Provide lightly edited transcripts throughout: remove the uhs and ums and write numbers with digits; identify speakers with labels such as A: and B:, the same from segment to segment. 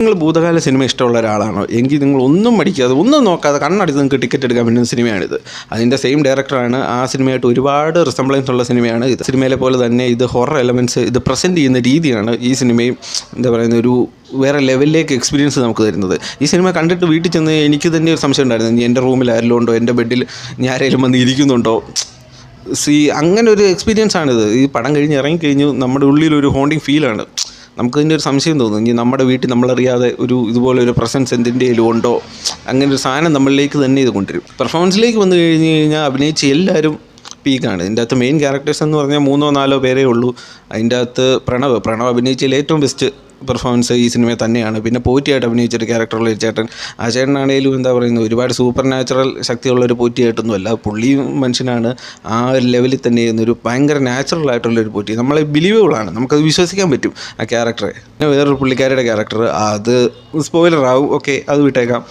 A: നിങ്ങൾ ഭൂതകാല സിനിമ ഇഷ്ടമുള്ള ഒരാളാണോ എങ്കിൽ നിങ്ങൾ ഒന്നും മടിക്കാതെ ഒന്നും നോക്കാതെ കണ്ണടിച്ച് നിങ്ങൾക്ക് ടിക്കറ്റ് എടുക്കാൻ പറ്റുന്ന സിനിമയാണിത്. അതിൻ്റെ സെയിം ഡയറക്ടറാണ്. ആ സിനിമയായിട്ട് ഒരുപാട് റിസംബ്ലൻസ് ഉള്ള സിനിമയാണ് ഇത്. സിനിമയിലെ പോലെ തന്നെ ഇത് ഹൊറർ എലമെൻറ്റ്സ് ഇത് പ്രസൻറ്റ് ചെയ്യുന്ന രീതിയാണ് ഈ സിനിമയും എന്താ പറയുന്ന ഒരു വേറെ ലെവലിലേക്ക് എക്സ്പീരിയൻസ് നമുക്ക് തരുന്നത്. ഈ സിനിമ കണ്ടിട്ട് വീട്ടിൽ ചെന്ന് എനിക്ക് തന്നെ ഒരു സംശയം ഉണ്ടായിരുന്നു, എൻ്റെ റൂമിൽ ആരെങ്കിലും ഉണ്ടോ, എൻ്റെ ബെഡിൽ ആരെങ്കിലും വന്ന് ഇരിക്കുന്നുണ്ടോ. അങ്ങനെ ഒരു എക്സ്പീരിയൻസ് ആണിത്. ഈ പടം കഴിഞ്ഞ് ഇറങ്ങിക്കഴിഞ്ഞു നമ്മുടെ ഉള്ളിലൊരു ഹോണ്ടിങ് ഫീലാണ്. നമുക്കതിൻ്റെ ഒരു സംശയം തോന്നും, ഇനി നമ്മുടെ വീട്ടിൽ നമ്മളറിയാതെ ഇതുപോലെ ഒരു പ്രസൻസ് എന്തിൻ്റെയും ഉണ്ടോ, അങ്ങനെ ഒരു സാധനം നമ്മളിലേക്ക് തന്നെ ഇത് കൊണ്ടുവരും. പെർഫോമൻസിലേക്ക് വന്നു കഴിഞ്ഞ് കഴിഞ്ഞാൽ അഭിനയിച്ച് എല്ലാവരും പീക്കാണ്. ഇതിൻ്റെ അകത്ത് മെയിൻ ക്യാരക്ടേഴ്സ് എന്ന് പറഞ്ഞാൽ 3-4 പേരേ ഉള്ളൂ. അതിൻ്റെ അകത്ത് പ്രണവ് അഭിനയിച്ചതിൽ ഏറ്റവും ബെസ്റ്റ് പെർഫോമൻസ് ഈ സിനിമയിൽ തന്നെയാണ്. പിന്നെ പോറ്റിയായിട്ട് അഭിനയിച്ചൊരു ക്യാരക്ടറുള്ള ഒരു ചേട്ടൻ, ആ ചേട്ടനാണേലും എന്താ പറയുന്നത് ഒരുപാട് സൂപ്പർ നാച്ചുറൽ ശക്തിയുള്ളൊരു പോറ്റിയായിട്ടൊന്നുമല്ല, പുള്ളിയും മനുഷ്യനാണ്. ആ ഒരു ലെവലിൽ തന്നെ ഒരു ഭയങ്കര നാച്ചുറൽ ആയിട്ടുള്ളൊരു പോറ്റി, നമ്മളെ ബിലീവബിളാണ്, നമുക്കത് വിശ്വസിക്കാൻ പറ്റും ആ ക്യാരക്ടറെ. പിന്നെ വേറൊരു പുള്ളിക്കാരുടെ ക്യാരക്ടർ, അത് സ്പോയിലറാവും, ഓക്കെ അത് വിട്ടേക്കാം.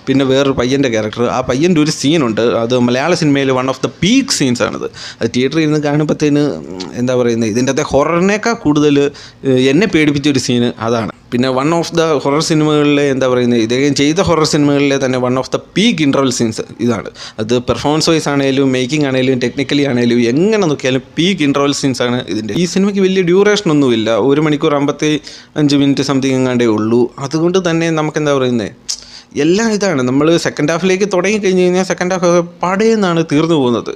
A: പിന്നെ വേറൊരു പയ്യൻ്റെ ക്യാരക്ടർ, ആ പയ്യൻ്റെ ഒരു സീനുണ്ട്, അത് മലയാള സിനിമയിൽ വൺ ഓഫ് ദ പീക്ക് സീൻസാണിത്. അത് തിയേറ്ററിൽ ഇരുന്ന് കാണുമ്പോഴത്തേന് എന്താ പറയുന്നത് ഇതിൻ്റെ അകത്തെ ഹൊററിനേക്കാൾ കൂടുതൽ എന്നെ പേടിപ്പിച്ചൊരു സീന് അതാണ്. പിന്നെ വൺ ഓഫ് ദ ഹൊറർ സിനിമകളിലെ എന്താ പറയുന്നത് ഇദ്ദേഹം ചെയ്ത ഹൊറർ സിനിമകളിലെ തന്നെ one of the peak interval scenes ഇതാണ്. അത് പെർഫോമൻസ് വൈസ് ആണെങ്കിലും മേക്കിംഗ് ആണെങ്കിലും ടെക്നിക്കലി ആണെങ്കിലും എങ്ങനെ നോക്കിയാലും പീക്ക് ഇൻ്റർവൽ സീൻസാണ് ഇതിൻ്റെ. ഈ സിനിമയ്ക്ക് വലിയ ഡ്യൂറേഷനൊന്നുമില്ല, 1 മണിക്കൂർ 55 മിനിറ്റ് സംതിങ് എങ്ങാണ്ടേ ഉള്ളൂ. അതുകൊണ്ട് തന്നെ നമുക്കെന്താ പറയുന്നത് എല്ലാം ഇതാണ്. നമ്മൾ സെക്കൻഡ് ഹാഫിലേക്ക് തുടങ്ങി കഴിഞ്ഞ് കഴിഞ്ഞാൽ സെക്കൻഡ് ഹാഫ് പടയെന്നാണ് തീർന്നു പോകുന്നത്.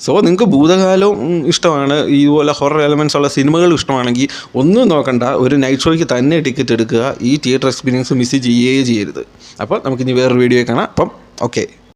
A: സോ നിങ്ങൾക്ക് ഭൂതകാലവും ഇഷ്ടമാണ്, ഇതുപോലെ ഹൊറർ എലമെൻറ്റ്സ് ഉള്ള സിനിമകളും ഇഷ്ടമാണെങ്കിൽ ഒന്നും നോക്കണ്ട, ഒരു നൈറ്റ് ഷോയ്ക്ക് തന്നെ ടിക്കറ്റ് എടുക്കുക. ഈ തിയേറ്റർ എക്സ്പീരിയൻസ് മിസ് ചെയ്യരുത്. അപ്പോൾ നമുക്കിനി വേറൊരു വീഡിയോ കാണാം. അപ്പം ഓക്കെ.